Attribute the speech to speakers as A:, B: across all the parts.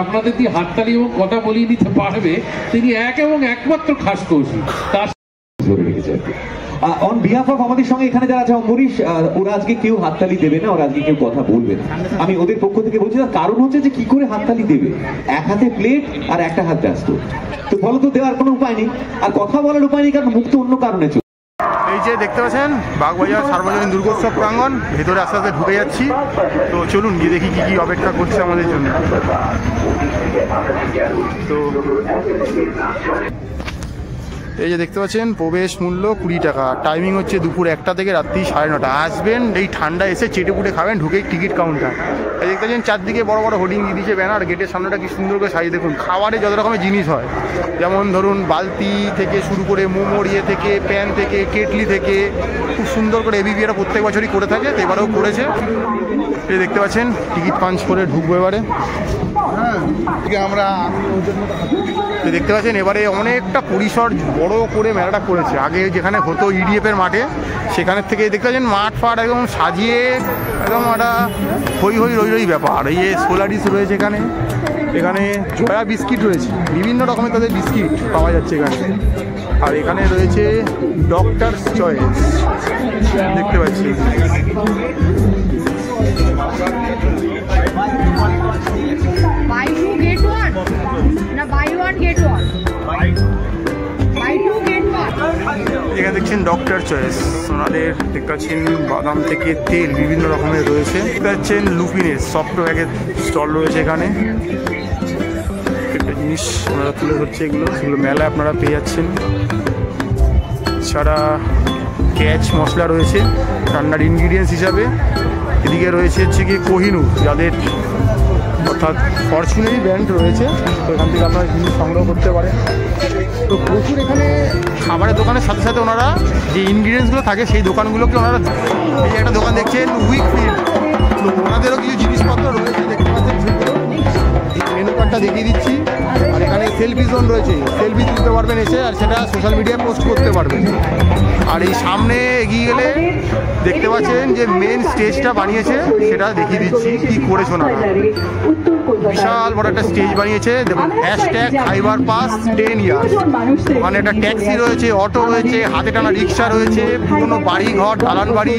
A: আপনাদের দিয়ে হাততালি এবং কথা বলিয়ে নিতে পারবে, তিনি এক এবং একমাত্র খাসকৌশী। তার ধরে রেখেছে আর কি।
B: অন বিহাফ অফ আমাদের সঙ্গে এখানে যারা আছে অম্বরীশ, ওরা আজকে কেউ হাততালি দেবে না, ওরা আজকে কেউ কথা বলবে না। আমি ওদের পক্ষ থেকে বলছি, তার কারণ হচ্ছে যে কি করে হাততালি দেবে, এক হাতে প্লেট আর একটা হাত ব্যস্ত, তো বলো তো দেওয়ার কোনো উপায় নেই, আর কথা বলার উপায় নেই, কারণ মুখ তো অন্য কারণে চলছে।
C: এই যে দেখতে পাচ্ছেন বাগবাজার সার্বজনীন দুর্গোৎসব প্রাঙ্গণ, ভেতরে আস্তে আস্তে ঢুকে যাচ্ছি। তো চলুন গিয়ে দেখি কি কি অপেক্ষা করছে আমাদের জন্য। তো এই যে দেখতে পাচ্ছেন প্রবেশ মূল্য 20 টাকা, টাইমিং হচ্ছে দুপুর 1টা থেকে রাত্রি 9:30। আসবেন এই ঠান্ডা এসে চেটে পুটে খাবেন, ঢুকেই টিকিট কাউন্টার। এই দেখতে পাচ্ছেন চারদিকে বড় বড় হোর্ডিং দিয়ে দিয়েছে, ব্যানার, গেটের সামনেটা কি সুন্দর করে সাজিয়ে দেখুন। খাবারে যত রকমের জিনিস হয়, যেমন ধরুন বালতি থেকে শুরু করে মোমোর ইয়ে থেকে, প্যান থেকে, কেটলি থেকে, খুব সুন্দর করে এবিপি এটা প্রত্যেক বছরই করে থাকে, তো এবারেও করেছে। এই দেখতে পাচ্ছেন টিকিট পাঞ্চ করে ঢুকবো এবারে। আমরা দেখতে পাচ্ছেন এবারে অনেকটা পরিসর বড় করে মেলাটা করেছে। আগে যেখানে হতো ইডিএফের মাঠে, সেখানের থেকে দেখতে পাচ্ছেন মাঠ ফাট একদম সাজিয়ে একদম একটা হই হই রই রই ব্যাপার। এই যে সোলারিস রয়েছে এখানে, এখানে জয়া বিস্কিট রয়েছে, বিভিন্ন রকমের তাদের বিস্কিট পাওয়া যাচ্ছে এখানে। আর এখানে রয়েছে ডক্টরস চয়েস দেখতে পাচ্ছি। এখানে দেখছেন ডক্টর চয়েস, ওনাদের দেখতে পাচ্ছেন বাদাম থেকে তেল বিভিন্ন রকমের রয়েছে। দেখতে পাচ্ছেন লুপিনের সফট প্যাকের স্টল রয়েছে এখানে, একটা জিনিস ওনারা তুলে ধরছে, এগুলো মেলায় আপনারা পেয়ে যাচ্ছেন। ছাড়া ক্যাচ মশলা রয়েছে রান্নার ইনগ্রিডিয়েন্টস হিসাবে। এদিকে রয়েছে হচ্ছে কি কোহিনূর, যাদের অর্থাৎ ফরচুনারি ব্র্যান্ড রয়েছে, তো এখান থেকে আপনারা জিনিস সংগ্রহ করতে পারেন। তো প্রচুর এখানে খাবারের দোকানের সাথে সাথে ওনারা যে ইনগ্রিডিয়েন্টসগুলো থাকে সেই দোকানগুলোকে ওনারা, এই একটা দোকান দেখছেন উইকফিল্ড, তো ওনাদেরও কিছু জিনিসপত্র রয়েছে দেখতে পাচ্ছেন, সেগুলো মেনু কার্ডটা দেখিয়ে দিচ্ছি। আর এখানে সেলফি জোন রয়েছে, সেলফি তুলতে পারবেন এসে, আর সেটা সোশ্যাল মিডিয়ায় পোস্ট করতে পারবেন। আর এই সামনে এগিয়ে গেলে দেখতে পাচ্ছেন যে মেন স্টেজটা বানিয়েছে, সেটা দেখিয়ে দিচ্ছি কি করেছে ওনারা। বিশাল বড় একটা স্টেজ বানিয়েছে, দেখুন #খাইবার পাস 10 ইয়ার্স। ওখানে একটা ট্যাক্সি রয়েছে, অটো রয়েছে, হাতে টানা রিক্সা রয়েছে, পুরোনো বাড়ি ঘর, দালান বাড়ি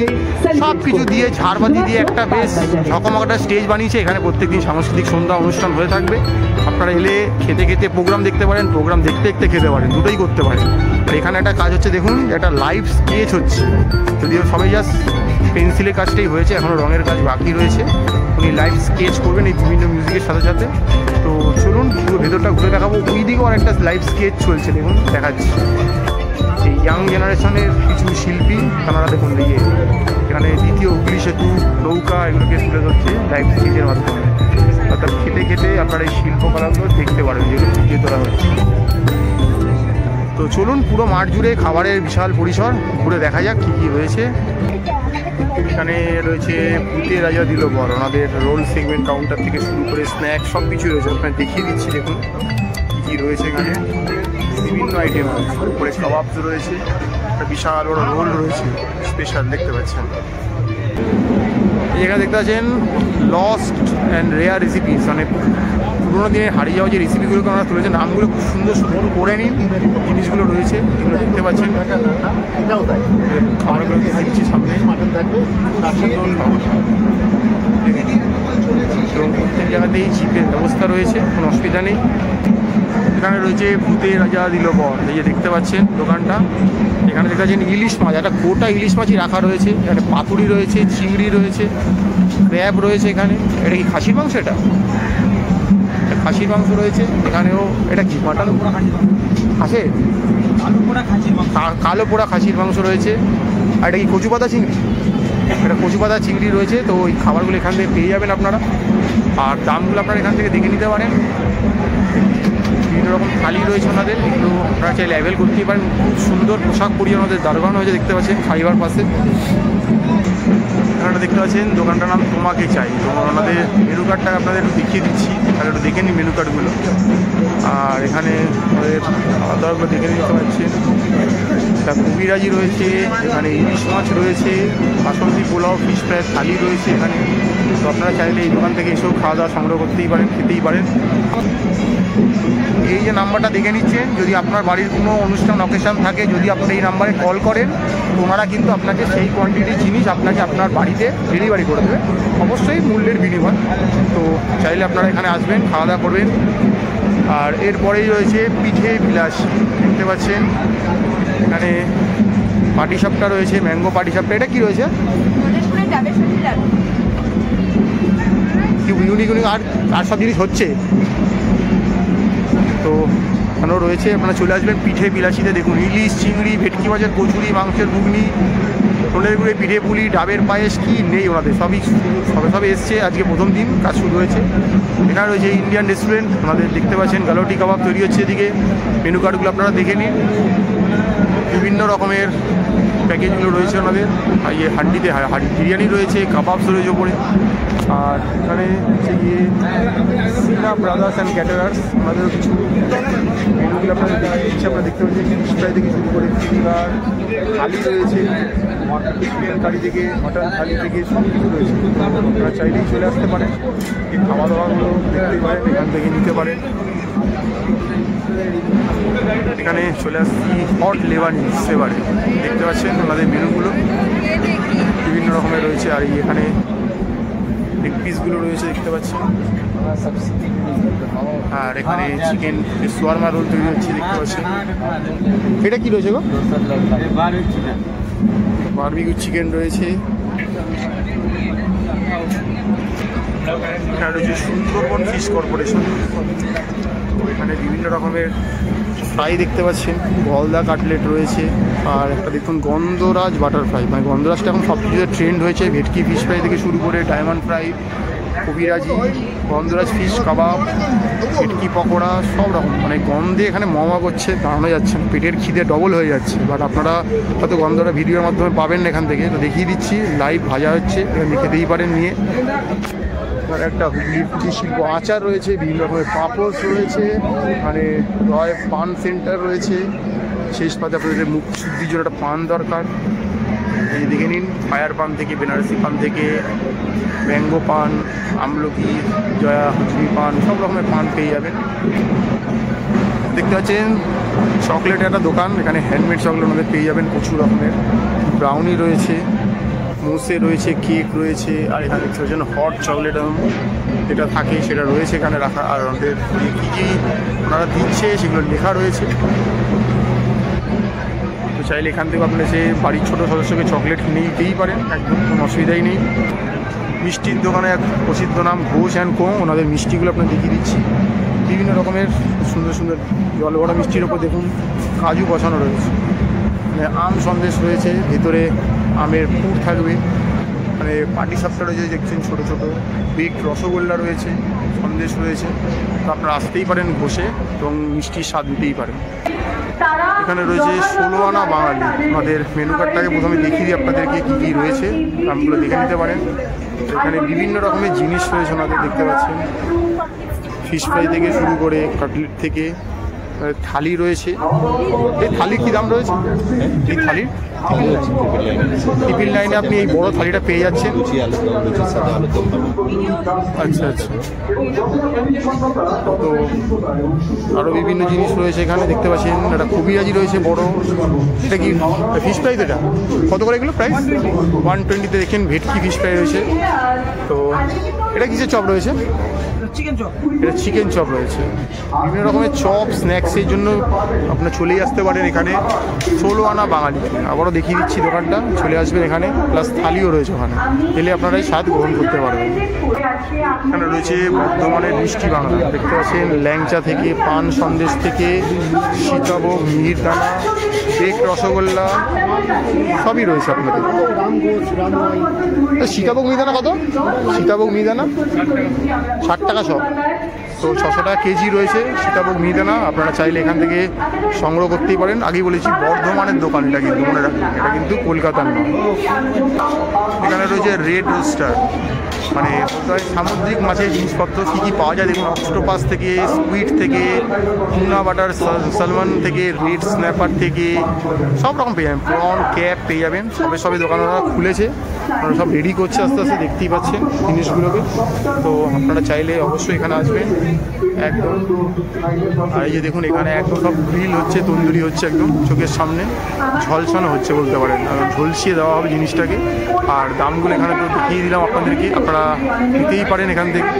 C: সব কিছু দিয়ে ঝাড়বাতি দিয়ে একটা বেশ ঝকমক একটা স্টেজ বানিয়েছে। এখানে প্রত্যেকদিন সাংস্কৃতিক সন্ধ্যা অনুষ্ঠান হয়ে থাকবে। আপনারা এলে খেতে খেতে প্রোগ্রাম দেখতে পারেন, প্রোগ্রাম দেখতে দেখতে খেতে পারেন, দুটোই করতে পারেন। আর এখানে একটা কাজ হচ্ছে দেখুন, একটা লাইভ স্কেচ হচ্ছে, যদিও সবাই জাস্ট পেন্সিলের কাজটাই হয়েছে, এখনও রঙের কাজ বাকি রয়েছে। উনি লাইভ স্কেচ করবেন এই বিভিন্ন মিউজিকের সাথে সাথে। তো চলুন পুরো ভেতরটা ঘুরে দেখাবো। ওই দিকেও আরেকটা লাইভ স্কেচ চলছে, দেখুন দেখাচ্ছি। এই ইয়াং জেনারেশনের কিছু শিল্পী তারা দেখুন দিয়ে এখানে দ্বিতীয় হুগলি সেতু, নৌকা এগুলোকে তুলে ধরছে লাইভ স্কেচের মাধ্যমে। অর্থাৎ খেতে খেতে আপনারা এই শিল্পকলাগুলো দেখতে পারেন যেগুলো ফুটিয়ে তোলা হচ্ছে। তো চলুন পুরো মাঠ জুড়ে খাবারের বিশাল পরিসর, ঘুরে দেখা যাক কী কী রয়েছে। এখানে রয়েছে ভূতের রাজা দিল বর, ওনাদের রোল সেগমেন্ট কাউন্টার থেকে শুরু করে স্ন্যাক্স সব কিছু রয়েছে, আপনাকে দেখিয়ে দিচ্ছি দেখুন কী কী রয়েছে। এখানে বিভিন্ন আইটেম রয়েছে, উপরে কাবাবস রয়েছে, একটা বিশাল বড় রোল রয়েছে স্পেশাল দেখতে পাচ্ছেন। এখানে দেখতে পাচ্ছেন লস্ট অ্যান্ড রেয়ার রেসিপিস, মানে পুরোনো দিনে হারিয়ে যাওয়া যে রেসিপিগুলোকে আমরা তুলেছে, নামগুলো খুব সুন্দর সুন্দর করে নিন, জিনিসগুলো রয়েছে এগুলো দেখতে পাচ্ছেন। খাবারগুলো দিচ্ছি সামনে, এবং প্রত্যেক জায়গাতেই জিপের ব্যবস্থা রয়েছে, কোনো অসুবিধা নেই। এখানে রয়েছে ভূতের রাজা দিল বর, এই যে দেখতে পাচ্ছেন দোকানটা। এখানে দেখতে পাচ্ছেন ইলিশ মাছ, একটা গোটা ইলিশ মাছই রাখা রয়েছে, এখানে পাতুরি রয়েছে, চিংড়ি রয়েছে, ক্র্যাব রয়েছে। এখানে এটা কি খাসির মাংস? এটা খাসির মাংস রয়েছে এখানেও। এটা কি মাটন আছে, কালো পোড়া খাসির মাংস রয়েছে। আর এটা কি কচু পাতা চিংড়ি? এটা কচু পাতা চিংড়ি রয়েছে। তো ওই খাবারগুলো এখান থেকে পেয়ে যাবেন আপনারা, আর দামগুলো আপনারা এখান থেকে দেখে নিতে পারেন। বিভিন্ন রকম থালি রয়েছে ওনাদের, এগুলো আপনারা চাইলে অ্যাভেল করতেই পারেন। খুব সুন্দর পোশাক পরিয়ে ওনাদের দারোয়ান হয়েছে দেখতে পাচ্ছেন খাইবার পাশে। এখানটা দেখতে পাচ্ছেন দোকানটার নাম তোমাকে চাই। তো ওনাদের মেনু কার্ডটা আপনাদের একটু দেখিয়ে দিচ্ছি, তাহলে একটু দেখে নিন মেনু কার্ডগুলো। আর এখানে আমাদের খাওয়া দাওয়াগুলো দেখে নিতে পাচ্ছেন। একটা কবিরাজি রয়েছে, এখানে ইলিশ মাছ রয়েছে, বাসন্তী পোলাও, ফিশ ফ্রাই থালি রয়েছে এখানে। তো আপনারা চাইলে এই দোকান থেকে এসেও খাওয়া দাওয়া সংগ্রহ করতেই পারেন, খেতেই পারেন। এই যে নাম্বারটা দেখে নিচ্ছেন, যদি আপনার বাড়ির কোনো অনুষ্ঠান অকেশন থাকে, যদি আপনি এই নাম্বারে কল করেন, ওনারা কিন্তু আপনাকে সেই কোয়ান্টিটির জিনিস আপনাকে আপনার বাড়িতে ডেলিভারি করে দেবে, অবশ্যই মূল্যের বিনিময়। তো চাইলে আপনারা এখানে আসবেন, খাওয়া দাওয়া করবেন। আর এরপরেই রয়েছে পিঠে বিলাস, দেখতে পাচ্ছেন এখানে পাটিসাপটা রয়েছে, ম্যাঙ্গো পাটিসাপটা। এটা কি রয়েছে? ইউনিক ইউনিক আর সব জিনিস হচ্ছে। তো এখানেও রয়েছে, আপনারা চলে আসবেন পিঠে বিলাসিতে। দেখুন ইলিশ, চিংড়ি, ভেটকি মাছের কচুরি, মাংসের ঘুগনি, টোলের গুঁড়ে, পিঠে পুলি, ডাবের পায়েস, কি নেই ওনাদের, সবে এসছে। আজকে প্রথম দিন কাজ শুরু হয়েছে। এখানে রয়েছে ইন্ডিয়ান রেস্টুরেন্ট, ওনাদের দেখতে পাচ্ছেন গালোটি কাবাব তৈরি হচ্ছে এদিকে। মেনু কার্ডগুলো আপনারা দেখে নিন, বিভিন্ন রকমের প্যাকেজগুলো রয়েছে ওনাদের। আর ইয়ে হান্ডিতে বিরিয়ানি রয়েছে, কাবাবস রয়েছে ওপরে। আর এখানে হচ্ছে গিয়ে সিনা ব্রাদার্স অ্যান্ড ক্যাটারার্স, ওনাদেরও কিছু মেনুগুলো আপনারা দেখে দিচ্ছে। আপনারা দেখতে পাচ্ছেন ফিশ ফ্রাই থেকে শুরু করে ফিঙ্গার, থালি রয়েছে, চিকেন কারি থেকে মটন থালি থেকে সব কিছু রয়েছে। আপনারা চাইলেই চলে আসতে পারেন, এই খাওয়া দাওয়াগুলো দেখতে পারেন, এখান থেকে নিতে পারেন। এখানে চলে আসছি হট লেবানিজ সেবারে, দেখতে পাচ্ছেন ওনাদের মেনুগুলো বিভিন্ন রকমের রয়েছে। আর এখানে লেগ পিসগুলো রয়েছে দেখতে পাচ্ছেন। আর এখানে চিকেন সোয়ারমা রোল তৈরি হচ্ছে দেখতে পাচ্ছেন। এটা কি রয়েছে গো? বারবিকিউ চিকেন রয়েছে। এখানে রয়েছে সুন্দরবন ফিশ কর্পোরেশন, এখানে বিভিন্ন রকমের ফ্রাই দেখতে পাচ্ছেন। গলদা কাটলেট রয়েছে। আর একটা দেখুন গন্ধরাজ বাটার ফ্রাই, মানে গন্ধরাজটা এখন সব কিছুতে ট্রেন্ড হয়েছে। ভেটকি ফিশ ফ্রাই থেকে শুরু করে ডায়মন্ড ফ্রাই, কবিরাজি, গন্ধরাজ ফিশ কাবাব, ভেটকি পকোড়া, সব রকম, মানে গন্ধে এখানে মমা করছে, দাঁড়ানো যাচ্ছে, পেটের খিদে ডবল হয়ে যাচ্ছে। বাট আপনারা হয়তো গন্ধটা ভিডিওর মাধ্যমে পাবেন এখান থেকে, তো দেখিয়ে দিচ্ছি লাইভ ভাজা হচ্ছে, এখানে খেতেই পারেন নিয়ে। আর একটা হুগলির কুটির শিল্প আচার রয়েছে, বিভিন্ন রকমের পাঁপড় রয়েছে, মানে রয় পান সেন্টার রয়েছে। শেষ পাতে আপনাদের মুখ শুদ্ধির জন্য একটা পান দরকার, এই দেখে নিন। ফায়ার পান থেকে, বেনারসি পান থেকে, ম্যাঙ্গো পান, আমলকি, জয়া হজরি পান, সব রকমের পান পেয়ে যাবেন। দেখতে পাচ্ছেন চকলেটের একটা দোকান, এখানে হ্যান্ডমেড চকলেট আমাদের পেয়ে যাবেন প্রচুর রকমের। ব্রাউনি রয়েছে, মোসে রয়েছে, কেক রয়েছে। আর এখানে দেখতে পাচ্ছেন হট চকলেট যেটা থাকে সেটা রয়েছে এখানে রাখা। আর আমাদের কী কী ওনারা দিচ্ছে সেগুলো লেখা রয়েছে। তো চাইলে এখান থেকে আপনি সে বাড়ির ছোটো সদস্যকে চকলেট কিনে দিতেই পারেন, একদম কোনো অসুবিধাই নেই। মিষ্টির দোকানে এক প্রসিদ্ধ নাম ঘোষ অ্যান্ড কো, ওনাদের মিষ্টিগুলো আপনার দেখিয়ে দিচ্ছি। বিভিন্ন রকমের সুন্দর সুন্দর জল ভরা মিষ্টির ওপর দেখুন কাজু বসানো রয়েছে। মানে আম সন্দেশ রয়েছে, ভেতরে আমের পুর থাকবে। মানে পাটিসাপটা রয়েছে দেখছেন ছোটো ছোটো, বিগ রসগোল্লা রয়েছে, সন্দেশ রয়েছে। তো আপনারা আসতেই পারেন ঘষে এবং মিষ্টির স্বাদ নিতেই পারেন। এখানে রয়েছে 16 আনা বাঙালি, আমাদের মেনু কার্ডটাকে প্রথমে দেখিয়ে দিই আপনাদেরকে কী কী রয়েছে, নামগুলো দেখে নিতে পারেন। এখানে বিভিন্ন রকমের জিনিস রয়েছে ওনাদের, দেখতে পাচ্ছেন ফিশ ফ্রাই থেকে শুরু করে কাটলেট থেকে, থালি রয়েছে। এই থালির কী দাম রয়েছে? এই থালির টিফিন লাইনে আপনি এই বড় থালিটা পেয়ে যাচ্ছেন। আচ্ছা আচ্ছা। তো আরও বিভিন্ন জিনিস রয়েছে এখানে দেখতে পাচ্ছেন। একটা কবিরাজি রয়েছে বড়, এটা কি ফিশ ফ্রাই? তো এটা কত করে এগুলো প্রাইস? 120-তে দেখেন ভেটকি ফিশ ফ্রাই রয়েছে। তো এটা কিসের চপ রয়েছে? এটা চিকেন চপ রয়েছে। বিভিন্ন রকমের চপ স্ন্যাক্সের জন্য আপনার চলেই আসতে পারেন এখানে। 16 আনা বাঙালি, আবারও দেখিয়ে দিচ্ছি দোকানটা, চলে আসবেন এখানে। প্লাস থালিও রয়েছে ওখানে, এলে আপনারা এই স্বাদ গ্রহণ করতে পারবেন। এখানে রয়েছে বর্ধমানের মিষ্টি বাংলা, দেখতে পাচ্ছেন ল্যাংচা থেকে, পান সন্দেশ থেকে, সীতাভোগ, মিহিরদানা, কেক, রসগোল্লা সবই রয়েছে আপনাদের। সীতাভোগ মিহিরদানা কত? সীতাভোগ মিহিরদানা 60 টাকা সব। তো 600 টাকা কেজি রয়েছে সীতাভোগ মিহিদানা। আপনারা চাইলে এখান থেকে সংগ্রহ করতেই পারেন। আগেই বলেছি বর্ধমানের দোকান এটা, কিন্তু মনে রাখবেন এটা কিন্তু কলকাতার নয়। এখানে রয়েছে রেড রোস্টার, মানে সামুদ্রিক মাছের জিনিসপত্র কী কী পাওয়া যায় দেখুন। অক্টোপাস থেকে, স্কুইড থেকে, টুনা বাটার, সালমন থেকে, রেড স্ন্যাপার থেকে সব রকম পেয়ে যাবেন। প্রন, ক্যাপ পেয়ে যাবেন। সবে দোকান ওরা খুলেছে, ওরা সব রেডি করছে আস্তে আস্তে, দেখতেই পাচ্ছেন জিনিসগুলোকে। তো আপনারা চাইলে অবশ্যই এখানে আসবেন একদম। আর এই যে দেখুন এখানে একদম সব গ্রিল হচ্ছে, তন্দুরি হচ্ছে, একদম চোখের সামনে ঝলসানো হচ্ছে বলতে পারেন, ঝলসিয়ে দেওয়া হবে জিনিসটাকে। আর দামগুলো এখানে তো দেখিয়ে দিলাম আপনাদেরকে, আপনারা নিতেই পারেন এখান থেকে।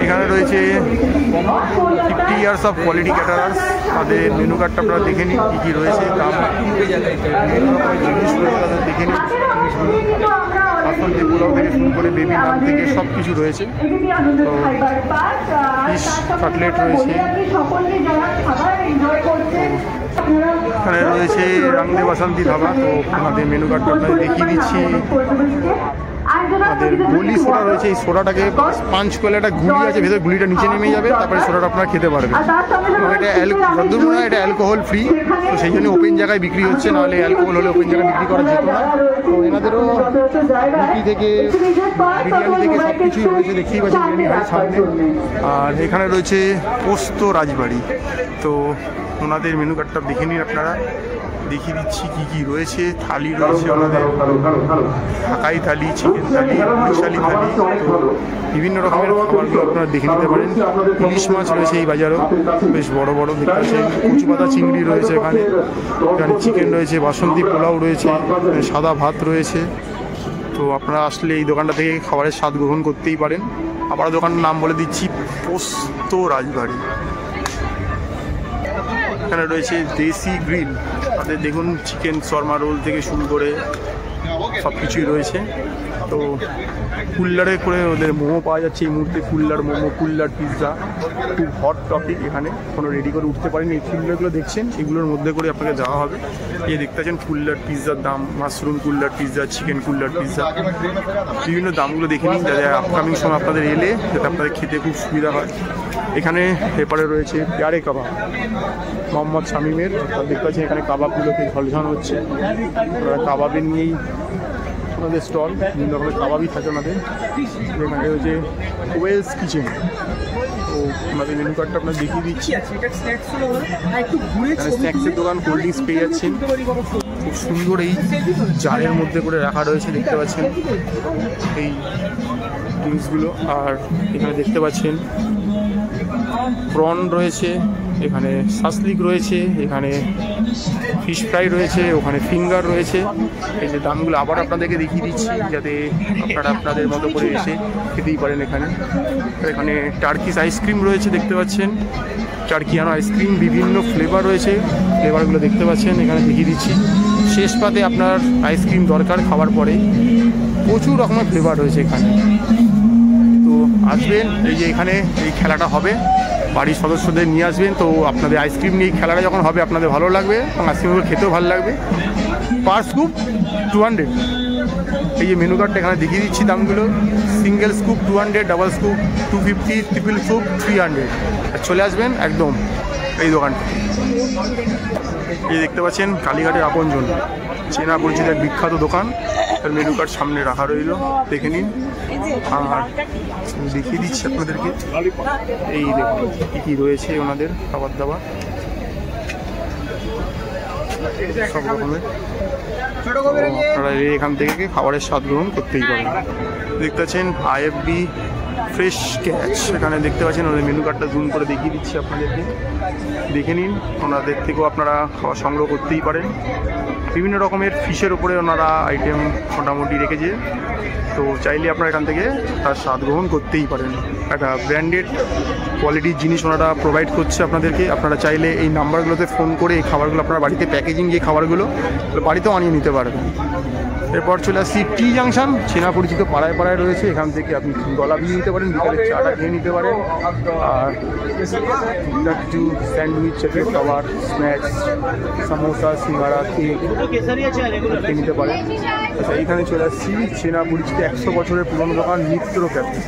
C: এখানে রয়েছে 50 ইয়ার্স অফ কোয়ালিটি ক্যাটারার্স, তাদের মেনু কার্ডটা আপনারা দেখে নিন কী কী রয়েছে, দাম জিনিস রয়েছে তাদের দেখে নিন। আসল যে পোলাও থেকে শুরু করে বেবি নাম থেকে সব কিছু রয়েছে। তো ফিশ কাটলেট রয়েছে, এখানে রয়েছে রাংদে বাসন্তী ধাবা। তো আমাদের মেনু কার্ডটা আপনাদের দেখিয়ে দিচ্ছি। আমাদের গলি সোডা রয়েছে, এই সোডাটাকে পাঞ্চ করলে একটা গুলি আছে, ভেতরে গুলিটা নিচে নেমে যাবে, তারপরে সোডাটা আপনারা খেতে পারবেন। এবং এটা যতদূর মনে হয় এটা অ্যালকোহল ফ্রি, তো সেই জন্য ওপেন জায়গায় বিক্রি হচ্ছে, নাহলে অ্যালকোহল হলে ওপেন জায়গায় বিক্রি করা যেত না। তো এনাদেরও রুটি থেকে বিরিয়ানি থেকে সব কিছুই রয়েছে, দেখতেই পাচ্ছেন বিরিয়ানি হয় সামনে। আর এখানে রয়েছে পোস্ত রাজবাড়ি। তো ওনাদের মেনু কার্ডটা দেখে নিন আপনারা, দেখিয়ে দিচ্ছি কী কী রয়েছে। থালি রয়েছে ওনাদের, ঢাকাই থালি, চিকেন থালি, বরিশালি থালি, তো বিভিন্ন রকমের খাবারগুলো আপনারা দেখে নিতে পারেন। ইলিশ মাছ রয়েছে এই বাজারও, বেশ বড় বড় দেখতে পাচ্ছেন। কচু পাতা চিংড়ি রয়েছে এখানে, এখানে চিকেন রয়েছে, বাসন্তী পোলাও রয়েছে, সাদা ভাত রয়েছে। তো আপনারা আসলে এই দোকানটা থেকে খাবারের স্বাদ গ্রহণ করতেই পারেন। আবার দোকানের নাম বলে দিচ্ছি, পোস্ত রাজবাড়ি। এখানে রয়েছে দেশি গ্রিল, তাদের দেখুন চিকেন শর্মা রোল থেকে শুরু করে সব কিছুই রয়েছে। তো কুল্লারে করে ওদের মোমো পাওয়া যাচ্ছে এই মুহূর্তে, কুল্লার মোমো, কুল্লার পিৎজা, খুব হট টপিক। এখানে কোনো রেডি করে উঠতে পারেনি, এই কুল্লারগুলো দেখছেন এগুলোর মধ্যে করে আপনাকে যাওয়া হবে। এই দেখতে পাচ্ছেন কুল্লার পিৎজার দাম, মাশরুম কুল্লার পিৎজা, চিকেন কুল্লার পিৎজা, বিভিন্ন দামগুলো দেখে নিন, যাতে আপকামিং সময় আপনাদের এলে যাতে আপনাদের খেতে খুব সুবিধা হয়। এখানে এপারে রয়েছে প্যারে কাবাব, মোহাম্মদ শামিমের। দেখতে পাচ্ছেন এখানে কাবাবগুলোকে ঝলঝানো হচ্ছে, কাবাবের নিয়েই ওনাদের স্টল, বিভিন্ন রকমের কাবাবই থাকে ওনাদের। এখানে রয়েছে ওয়েলস কিচেন। তো ওনাদের মেনু কার্ডটা আপনার দেখিয়ে দিচ্ছি। এখানে স্ন্যাক্সের দোকান, কোল্ড ড্রিঙ্কস পেয়ে যাচ্ছেন, খুব সুন্দর এই জারের মধ্যে করে রাখা রয়েছে, দেখতে পাচ্ছেন এই ড্রিঙ্কসগুলো। আর এখানে দেখতে পাচ্ছেন প্রন রয়েছে, এখানে সাসলিক রয়েছে, এখানে ফিশ ফ্রাই রয়েছে, ওখানে ফিঙ্গার রয়েছে। এই যে দামগুলো আবার আপনাদেরকে দেখিয়ে দিচ্ছি, যাতে আপনারা আপনাদের মতো করে এসে খেতেই পারেন। এখানে টার্কিশ আইসক্রিম রয়েছে, দেখতে পাচ্ছেন টার্কিয়ানো আইসক্রিম, বিভিন্ন ফ্লেভার রয়েছে, ফ্লেভারগুলো দেখতে পাচ্ছেন এখানে দেখিয়ে দিচ্ছি। শেষ পাতে আপনার আইসক্রিম দরকার খাওয়ার পরে, প্রচুর রকমের ফ্লেভার রয়েছে এখানে। তো আসবেন, এই যে এখানে এই খেলাটা হবে, বাড়ির সদস্যদের নিয়ে আসবেন। তো আপনাদের আইসক্রিম নিয়ে খেলাটা যখন হবে আপনাদের ভালো লাগবে, এবং আইসক্রিমগুলো খেতেও ভালো লাগবে। পার স্কুপ 200। এই যে মেনু কার্ডটা এখানে দেখিয়ে দিচ্ছি দামগুলো। Single scoop 200, double scoop 250, triple scoop 300। চলে আসবেন একদম এই দোকানটা। এই দেখতে পাচ্ছেন কালীঘাটের আপনজন, চেনা পরিচিত এক বিখ্যাত দোকান। তার মেনু কার্ড সামনে রাখা রইল, দেখে নিন। আর দেখিয়ে দিচ্ছি আপনাদেরকে, এই দেখুন কী কী রয়েছে ওনাদের খাবার দাবার সব রকমের। আপনারা এখান থেকে খাবারের স্বাদ গ্রহণ করতেই পারেন। দেখতে পাচ্ছেন IFB ফ্রেশ ক্যাচ, এখানে দেখতে পাচ্ছেন ওদের মেনু কার্ডটা জুম করে দেখিয়ে দিচ্ছি আপনাদেরকে, দেখে নিন। ওনাদের থেকেও আপনারা খাওয়া সংগ্রহ করতেই পারেন। বিভিন্ন রকমের ফিশের ওপরে ওনারা আইটেম মোটামুটি রেখেছে, তো চাইলে আপনারা এখান থেকে তার স্বাদ গ্রহণ করতেই পারেন। একটা ব্র্যান্ডেড কোয়ালিটির জিনিস ওনারা প্রোভাইড করছে আপনাদেরকে। আপনারা চাইলে এই নাম্বারগুলোতে ফোন করে এই খাবারগুলো আপনারা বাড়িতে প্যাকেজিং যে খাবারগুলো বাড়িতেও আনিয়ে নিতে পারবেন। এরপর চলে আসছি টি জাংশন, চেনা পরিচিত পাড়ায় পাড়ায় রয়েছে। এখান থেকে আপনি গলা দিয়ে নিতে পারেন, বিকালের চাটা খেয়ে নিতে পারেন। আর একটু স্যান্ডউইচ, চকলেট খাবার, স্ন্যাক্স, সামোসা, সিঙ্গারা, কেক খেয়ে নিতে পারেন। আচ্ছা, এইখানে চলে আসছি চেনা পরিচিত 100 বছরের পুরনো দোকান মিত্র ক্যাফে।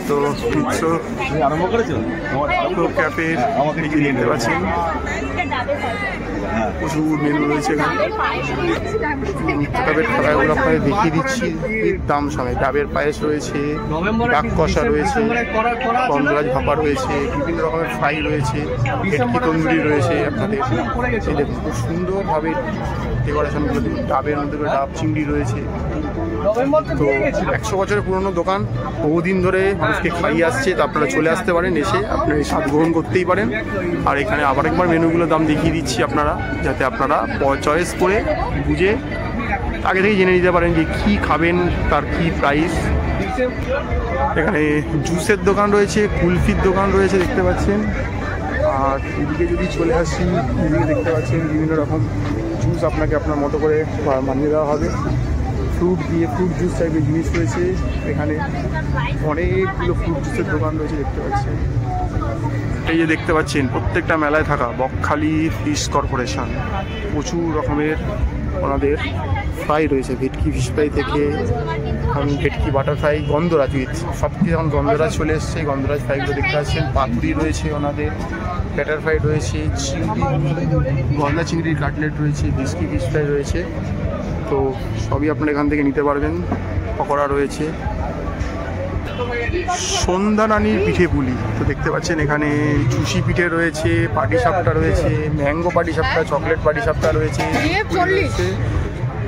C: তো
B: আরম্ভ করেছো
C: ক্যাফে দেখতে পাচ্ছেন প্রচুর মেনু রয়েছে এখানে। ডাবের খাবারগুলো আপনাদের দেখিয়ে দিচ্ছি দাম সমেত। ডাবের পায়েস রয়েছে, ডাক কষা রয়েছে, গন্ধরাজ ভাপা রয়েছে, বিভিন্ন রকমের ফ্রাই রয়েছে, ভেটকি তন্দুরি রয়েছে। আপনাদের খুব সুন্দরভাবে ডেকোরেশনগুলো ডাবের মধ্যে ডাব চিংড়ি রয়েছে। তো 100 বছরের পুরনো দোকান, বহুদিন ধরে মানুষকে খাইয়ে আসছে। তো আপনারা চলে আসতে পারেন, এসে আপনারা স্বাদ গ্রহণ করতেই পারেন। আর এখানে আবার একবার মেনুগুলোর দাম দেখিয়ে দিচ্ছি আপনারা, যাতে আপনারা চয়েস করে বুঝে আগে থেকেই জেনে নিতে পারেন যে কী খাবেন, তার কী প্রাইস। এখানে জুসের দোকান রয়েছে, কুলফির দোকান রয়েছে দেখতে পাচ্ছেন। আর এদিকে যদি চলে আসি, এদিকে দেখতে পাচ্ছেন বিভিন্ন রকম জুস আপনাকে আপনার মতো করে বানিয়ে দেওয়া হবে। ফ্রুট দিয়ে ফ্রুট জুস টাইপের জিনিস রয়েছে। এখানে অনেকগুলো ফ্রুট জুসের দোকান রয়েছে দেখতে পাচ্ছেন। এই যে দেখতে পাচ্ছেন প্রত্যেকটা মেলায় থাকা বকখালি ফিশ কর্পোরেশন, প্রচুর রকমের ওনাদের ফ্রাই রয়েছে। ভেটকি ফিশ ফ্রাই থেকে ভেটকি বাটার ফ্রাই, গন্ধরাজ উইথ সব কিছু এখন গন্ধরাজ চলে এসছে। গন্ধরাজ ফ্রাইগুলো দেখতে পাচ্ছেন। পাতুরি রয়েছে ওনাদের, ব্যাটার ফ্রাই রয়েছে, চিংড়ি গলদা চিংড়ির কাটলেট রয়েছে, ভেটকি ফিশ ফ্রাই রয়েছে। তো সবই আপনারা এখান থেকে নিতে পারবেন। পকোড়া রয়েছে, সন্ধ্যা নানির পিঠে পুলি। তো দেখতে পাচ্ছেন এখানে চুষি পিঠে রয়েছে, পাটিসাপটা রয়েছে, ম্যাঙ্গো পাটিসাপটা, চকলেট পাটিসাপটা রয়েছে।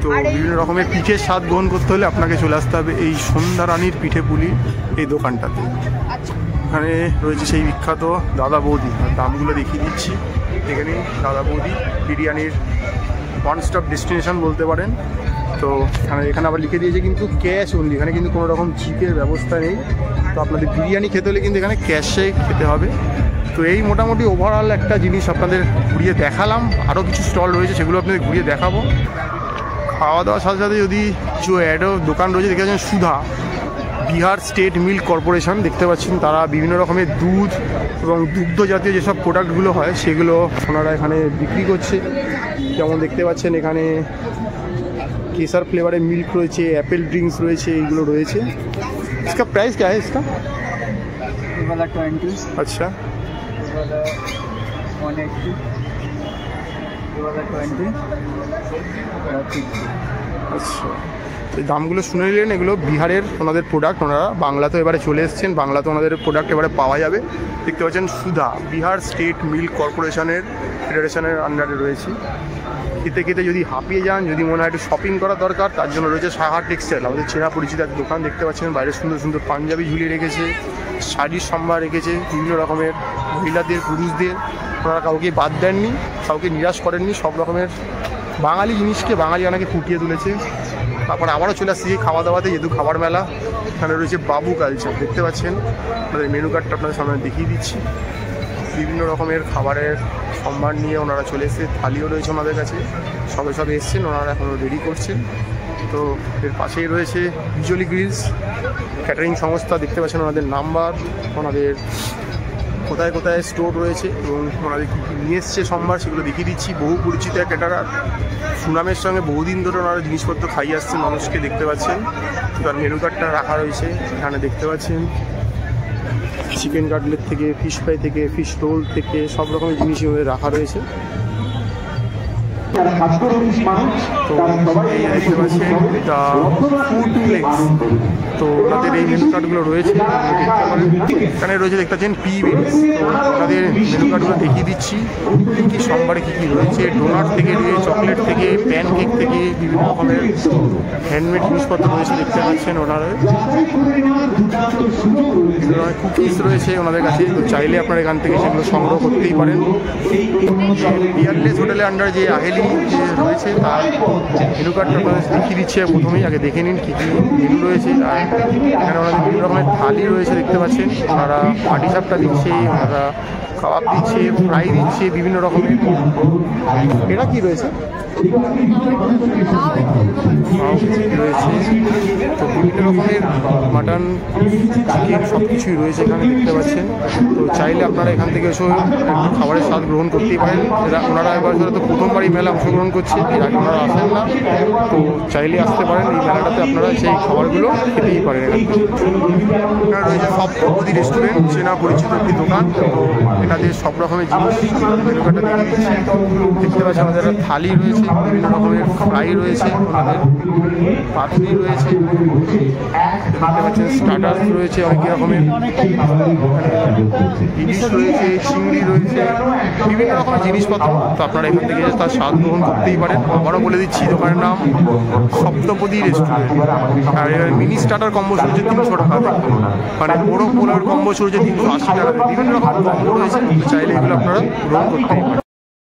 C: তো বিভিন্ন রকমের পিঠের স্বাদ গ্রহণ করতে হলে আপনাকে চলে আসতে হবে এই সন্ধ্যা রানীর পিঠে পুলি এই দোকানটাতে। এখানে রয়েছে সেই বিখ্যাত দাদা বৌদি, দামগুলো দেখিয়ে দিচ্ছি। এখানে দাদা বৌদি বিরিয়ানির ওয়ান স্টপ ডেস্টিনেশন বলতে পারেন। তো এখানে আবার লিখে দিয়েছে কিন্তু ক্যাশ অনলি, এখানে কিন্তু কোনো রকম জিপের ব্যবস্থা নেই। তো আপনাদের বিরিয়ানি খেতে হলে কিন্তু এখানে ক্যাশে খেতে হবে। তো এই মোটামুটি ওভারঅল একটা জিনিস আপনাদের ঘুরিয়ে দেখালাম। আরও কিছু স্টল রয়েছে, সেগুলো আপনাদের ঘুরিয়ে দেখাবো। খাওয়া দাওয়ার সাথে সাথে যদি কিছু অ্যাডও দোকান রয়েছে দেখতে পাচ্ছেন, সুধা বিহার স্টেট মিল্ক কর্পোরেশন দেখতে পাচ্ছেন। তারা বিভিন্ন রকমের দুধ এবং দুগ্ধ জাতীয় যেসব প্রোডাক্টগুলো হয় সেগুলো ওনারা এখানে বিক্রি করছে। যেমন দেখতে পাচ্ছেন এখানে केसर फ्लेवर मिल्क रही है, एप्पल ड्रिंक्स रही है, ये रही है। इसका प्राइस क्या है इसका?
D: ये वाला 20,
C: अच्छा,
D: ये वाला 180, ये वाला 20,
C: अच्छा। तो দামগুলো শুনে নিলেন, এগুলো বিহারের ওনাদের প্রোডাক্ট। ওনারা বাংলাতেও এবারে চলে এসেছেন, বাংলাতে ওনাদের প্রোডাক্ট এবারে পাওয়া যাবে। দেখতে পাচ্ছেন সুধা বিহার স্টেট মিল্ক কর্পোরেশনের ফেডারেশনের আন্ডারে রয়েছে। খেতে খেতে যদি হাঁপিয়ে যান, যদি মনে হয় একটু শপিং করা দরকার, তার জন্য রয়েছে সাহা টেক্সটাইল, আমাদের চেনা পরিচিত একটা দোকান। দেখতে পাচ্ছেন বাইরে সুন্দর সুন্দর পাঞ্জাবি ঝুলিয়ে রেখেছে, শাড়ির সম্ভার রেখেছে, বিভিন্ন রকমের মহিলাদের পুরুষদের। ওনারা কাউকে বাদ দেননি, কাউকে নিরাশ করেননি, সব রকমের বাঙালি জিনিসকে বাঙালি আনাকে ফুটিয়ে তুলেছে। তারপরে আবারও চলে আসছি খাওয়া দাওয়াতে, যেহেতু খাবার মেলা। এখানে রয়েছে বাবু কালচার, দেখতে পাচ্ছেন আপনাদের মেনু কার্ডটা আপনাদের সামনে দেখিয়ে দিচ্ছি। বিভিন্ন রকমের খাবারের সম্ভার নিয়ে ওনারা চলে এসেছে, থালিও রয়েছে ওনাদের কাছে। সবে সবে এসছেন, ওনারা এখনও রেডি করছেন। তো এর পাশেই রয়েছে বিজলি গ্রিলস ক্যাটারিং সংস্থা, দেখতে পাচ্ছেন ওনাদের নাম্বার, ওনাদের কোথায় কোথায় স্টোর রয়েছে এবং ওনাদের কী কী নিয়ে এসছে সম্ভার, সেগুলো দেখিয়ে দিচ্ছি। বহু পরিচিত ক্যাটারার, সুনামের সঙ্গে বহুদিন ধরে ওনারা জিনিসপত্র খাইয়ে আসছেন মানুষকে, দেখতে পাচ্ছেন। তার মেনু কার্ডটা রাখা রয়েছে এখানে, দেখতে পাচ্ছেন চিকেন কাটলেট থেকে ফিশ ফ্রাই থেকে ফিশ রোল থেকে সব রকমের জিনিসই রাখা রয়েছে। তো এই দেখতে পাচ্ছেন এটা ফুড ফ্লেক্স। তো ওনাদের এই মেনু কার্ডগুলো রয়েছে, এখানে রয়েছে দেখতে পাচ্ছেন পি বেরিস। তো ওনাদের মেনু কার্ডগুলো দেখিয়ে দিচ্ছি কী কী সোমবারে কী কী রয়েছে। ডোনাট থেকে নিয়ে চকলেট থেকে প্যানকেক থেকে বিভিন্ন রকমের হ্যান্ডমেড জিনিসপত্র রয়েছে, দেখতে পাচ্ছেন ওনারা। কুকিজ রয়েছে ওনাদের কাছে, তো চাইলে আপনারা এখান থেকে সেগুলো সংগ্রহ করতেই পারেন। বিয়ারলেস হোটেলের আন্ডার যে আহেলি রয়েছে তার মেনু কার্ডটা আপনাদের দেখিয়ে দিচ্ছে। প্রথমেই আগে দেখে নিন কী কী মেনু রয়েছে। আর এখানে ওনাদের বিভিন্ন রকমের থালি রয়েছে, দেখতে পাচ্ছেন। ওনারা পাটিসাপটা দিচ্ছে, ওনারা কাবাব দিচ্ছে, ফ্রাই দিচ্ছে, বিভিন্ন রকমের। এটা কি রয়েছে? রয়েছে, তো বিভিন্ন রকমের মাটন, চিকেন সব কিছুই রয়েছে এখানে দেখতে পাচ্ছেন। তো চাইলে আপনারা এখান থেকে এসে একটু খাবারের স্বাদ গ্রহণ করতেই পারেন। ওনারা এবার তো প্রথমবারই মেলা অংশগ্রহণ করছে, এর আগে ওনারা আসেন না, তো চাইলে আসতে পারেন এই মেলাটাতে, আপনারা সেই খাবারগুলো খেতেই পারেন। এখানে রয়েছে সপ্তপদী রেস্টুরেন্ট, চেনা পরিচিত একটি দোকান। তো এটাতে সব রকমের জিনিস মেনুকাটা দিয়ে দিচ্ছে। দেখতে পাচ্ছেন আমাদের থালি রয়েছে, বিভিন্ন রকমের ফ্রাই রয়েছে, ওনাদের পাতুরি রয়েছে, দেখতে পাচ্ছেন স্টার্টার রয়েছে অনেক রকমের, ইলিশ রয়েছে, চিংড়ি রয়েছে, বিভিন্ন রকমের জিনিসপত্র। তো আপনারা এখান থেকে তার স্বাদ গ্রহণ করতেই পারেন। আবারও বলে দিচ্ছি দোকানের নাম সপ্তপদী রেস্টুরেন্ট। আর এবার মিনি স্টার্টার কম্বো চলছে 300 টাকা, মানে বড় পোলার কম্বো চলছে 380 টাকা। বিভিন্ন রকম কম্বো রয়েছে, চাইলে এগুলো আপনারা গ্রহণ করতেই পারেন।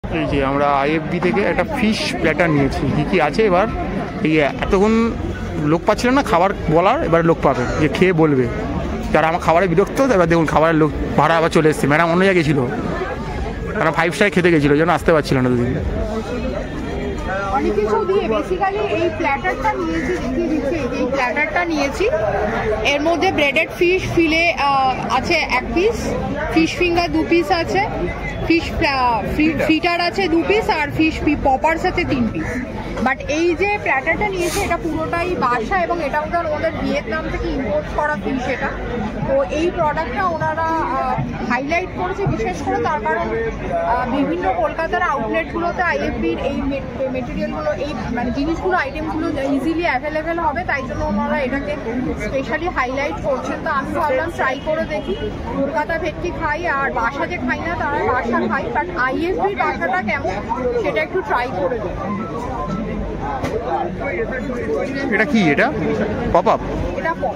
C: এই যে আমরা IFB থেকে একটা ফিশ প্ল্যাটার নিয়েছি, কী কী আছে এবার এই এতক্ষণ লোক পাচ্ছিলাম না খাবার বলার, এবার লোক পাবে যে খেয়ে বলবে যারা আমার খাবারে বিরক্ত। এবার দেখুন খাবারের লোক ভাড়া আবার চলে এসছে। ম্যাডাম অন্য জায়গায় গেছিলো, কারণ 5 স্টার খেতে গেছিলো, যেন আসতে পারছিল না দুদিন।
E: অনেক কিছু দিয়ে বেসিক্যালি এই প্ল্যাটারটা নিয়েছি, দেখিয়ে দিচ্ছি। এই প্ল্যাটারটা নিয়েছি, এর মধ্যে ব্রেডেড ফিশ ফিলে আছে 1 পিস, ফিশ ফিঙ্গার 2 পিস আছে, ফিশ ফ্রিটার আছে 2 পিস, আর ফিশ পপার্স আছে 3 পিস। বাট এই যে প্ল্যাটারটা নিয়েছে এটা পুরোটাই বাসা, এবং এটা ওদের ভিয়েতনাম থেকে ইম্পোর্ট করা ফিশ এটা। তো এই প্রোডাক্টটা ওনারা হাইলাইট করেছে বিশেষ করে, তার কারণ বিভিন্ন কলকাতার আউটলেটগুলোতে IFBর এই মেটেরিয়ালগুলো, এই মানে জিনিসগুলো, আইটেমগুলো ইজিলি অ্যাভেলেবেল হবে, তাই জন্য ওনারা এটাকে স্পেশালি হাইলাইট করছেন। তো আমি ভাবলাম ট্রাই করে দেখি। কলকাতা ভেটকি খাই, আর বাসা যে খাই না তারা বাসা খাই, বাট IFBর বাসাটা কেমন সেটা একটু ট্রাই করে দেখি।
C: এটা কি? এটা পপ আপ?
E: এটা পপ।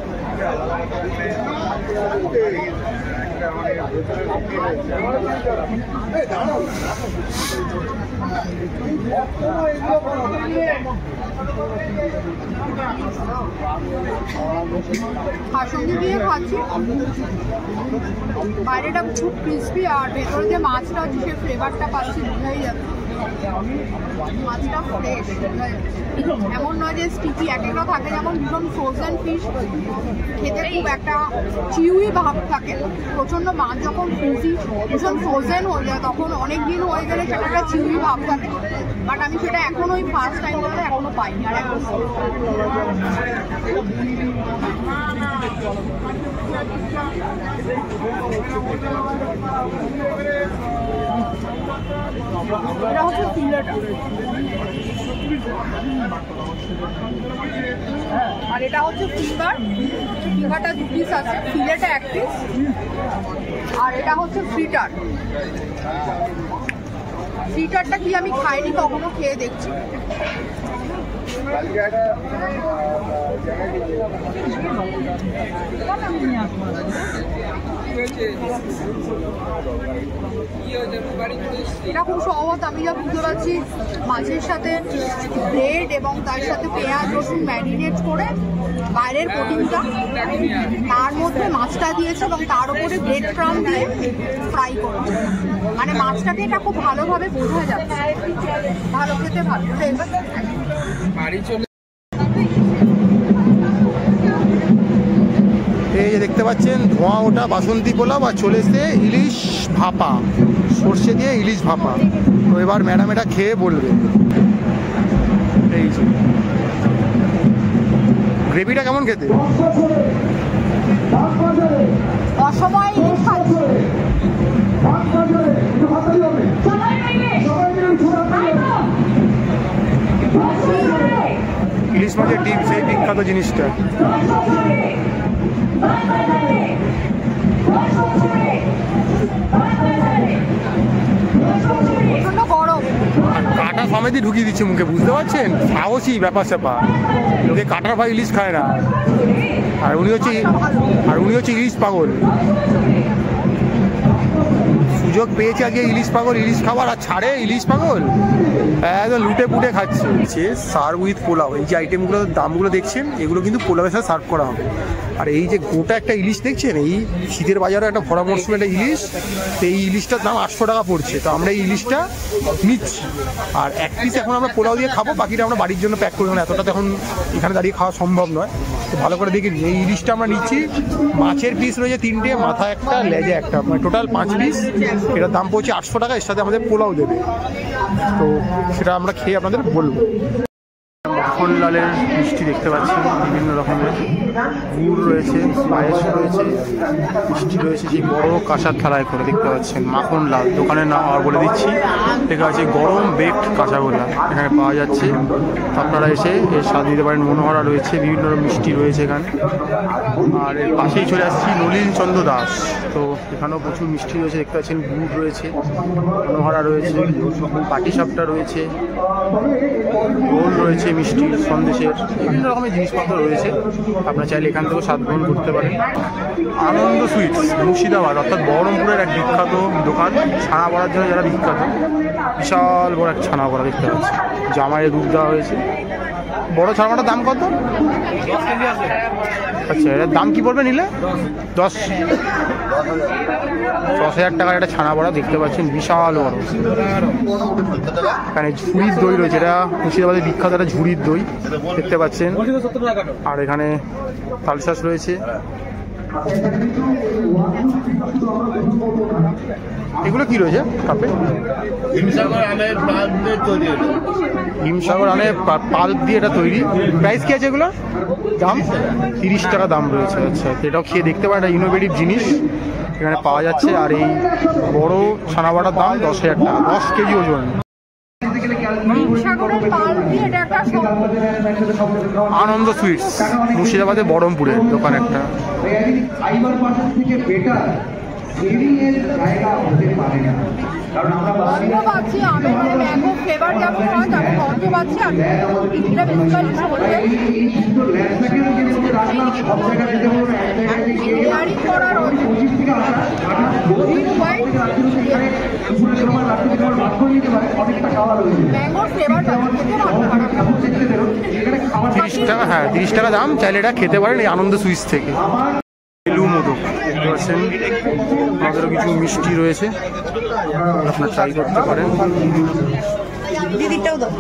E: কাসুন্দি দিয়ে খাচ্ছি, বাইরেটা খুব ক্রিস্পি, আর ভেতরে যে মাছটা আছে সে ফ্লেভারটা পাচ্ছি, বোঝাই যাচ্ছে মাছটা ফ্রেশ। এমন নয় যে স্টিকি, এক একটা থাকে যেমন ভীষণ ফ্রোজেন ফিশ খেতে খুব একটা চিউই ভাব থাকে প্রচণ্ড। মাছ যখন ভীষণ ফ্রোজেন হয়ে যায় তখন অনেক দিন হয়ে গেলে সেটা একটা চিউই ভাব থাকে, বাট আমি সেটা এখনো ওই ফার্স্ট টাইম বলে এখনো পাইনি। আর এখন এটা হচ্ছে ফিলেটা, আর এটা হচ্ছে ফিঙ্গারটা 2 পিস আছে, ফিলেটা 1 পিস, আর এটা হচ্ছে ফ্রিটারটা কি আমি খাইনি কখনো, খেয়ে দেখছি। এটা খুব সহজ, আমি যা বুঝতে পারছি মাছের সাথে ব্রেড এবং তার সাথে পেঁয়াজ রসুন ম্যারিনেট করে বাইরের কোটিংটা, তার মধ্যে মাছটা দিয়েছে এবং তার উপরে ব্রেড ক্রাম দিয়ে ফ্রাই করে, মানে মাছটাকে এটা খুব ভালোভাবে বোঝা যাচ্ছে, ভালো খেতে ভালো।
C: এই যে দেখতে পাচ্ছেন ধোঁয়া ওটা বাসন্তী পোলাও, আর চলে এসছে ইলিশ ভাপা, সর্ষে দিয়ে ইলিশ ভাপা। তো এবার ম্যাডাম এটা খেয়ে বলবে। এই যে গ্রেভিটা কেমন খেতে?
E: অসময় ইলিশ খাচ্ছি।
C: ইলিশ মাছের ডিম, সেই বিখ্যাত জিনিসটা। কাটা সমেতই ঢুকিয়ে দিচ্ছে মুখে, বুঝতে পারছেন? সাহসী ব্যাপার স্যাপার, লোকে কাটার ভাই ইলিশ খায় না, আর উনি হচ্ছে ইলিশ পাগল। সুযোগ পেয়েছে আজকে ইলিশ পাগল ইলিশ খাবার, আর ছাড়ে ইলিশ পাগল একদম লুটে পুটে খাচ্ছে। সার্ভ উইথ পোলাও, এই যে আইটেমগুলোর দামগুলো দেখছেন এগুলো কিন্তু পোলাওয়ের সাথে সার্ভ করা হবে। আর এই যে গোটা একটা ইলিশ দেখছেন, এই শীতের বাজারে একটা ভরা মরশুমে একটা ইলিশ, তো এই ইলিশটার দাম 800 টাকা পড়ছে। তো আমরা এই ইলিশটা নিচ্ছি, আর এক পিস এখন আমরা পোলাও দিয়ে খাবো, বাকিটা আমরা বাড়ির জন্য প্যাক করে নেবো। এতটা তো এখন এখানে দাঁড়িয়ে খাওয়া সম্ভব নয়, তো ভালো করে দেখে নিই। এই ইলিশটা আমরা নিচ্ছি, মাছের পিস রয়েছে 3টে, মাথা একটা, লেজে একটা, মানে টোটাল 5 পিস। এটার দাম পড়ছে 800 টাকা, এর সাথে আমাদের পোলাও দেবে। তো সেটা আমরা খেয়ে আপনাদের বলবো। মাখনলালের মিষ্টি দেখতে পাচ্ছেন, বিভিন্ন রকমের গুড় রয়েছে, পায়েস রয়েছে, মিষ্টি রয়েছে, যে বড় কাঁসার থালায় করে দেখতে পাচ্ছেন। মাখনলাল দোকানের নাম আর বলে দিচ্ছি, লেখা আছে গরম বেকড কাঁচাগোল্লা, এখানে পাওয়া যাচ্ছে। আপনারা এসে এর স্বাদ নিতে পারেন। মনোহরা রয়েছে, বিভিন্ন রকম মিষ্টি রয়েছে এখানে। আর এর পাশেই চলে আসছি নলিন চন্দ্র দাস, তো এখানেও প্রচুর মিষ্টি রয়েছে দেখতে পাচ্ছেন। গুড় রয়েছে, মনোহরা রয়েছে, পাটিসাপটা রয়েছে, রোল রয়েছে, মিষ্টি সন্দেশের বিভিন্ন রকমের জিনিসপত্র রয়েছে। আপনারা চাইলে এখান থেকেও স্বাদ গ্রহণ করতে পারেন। আনন্দ সুইটস মুর্শিদাবাদ, অর্থাৎ বহরমপুরের এক বিখ্যাত দোকান, ছানা বড়ার জন্য যারা বিখ্যাত। বিশাল বড় এক ছানা বড়া দেখতে পাচ্ছি, জামাইয়ের দুধ দেওয়া হয়েছে। বড় ছানা বড়ার দাম কত? আচ্ছা, এটার দাম কি পড়বে নিলে? 10,000 টাকার একটা ছানা বড়া দেখতে পাচ্ছেন, বিশাল বড়। এখানে ঝুড়ির দই রয়েছে, এটা মুর্শিদাবাদের বিখ্যাত একটা ঝুড়ির দই দেখতে পাচ্ছেন। আর এখানে তালশাঁস রয়েছে। এগুলো কি রয়েছে কাপে? হিমসাগর আমের পাল্প দিয়ে এটা তৈরি। প্রাইস কি আছে এগুলো? দাম 30 টাকা দাম রয়েছে। আচ্ছা, এটাও খেয়ে দেখতে পারেন, একটা ইনোভেটিভ জিনিস এখানে পাওয়া যাচ্ছে। আর এই বড় ছানা বড়ার দাম 10,000 টাকা, 10 কেজি ওজন। আনন্দ সুইটস মুর্শিদাবাদের বহরমপুরের দোকান একটা। হ্যাঁ, 30 টাকা দাম, চাইলে এটা খেতে পারেন এই আনন্দ সুইটস থেকে। বেলু মোদক দেখতে পাচ্ছেন, আমাদেরও কিছু মিষ্টি রয়েছে, আপনারা ট্রাই করতে পারেন। দিদিটাও দাও।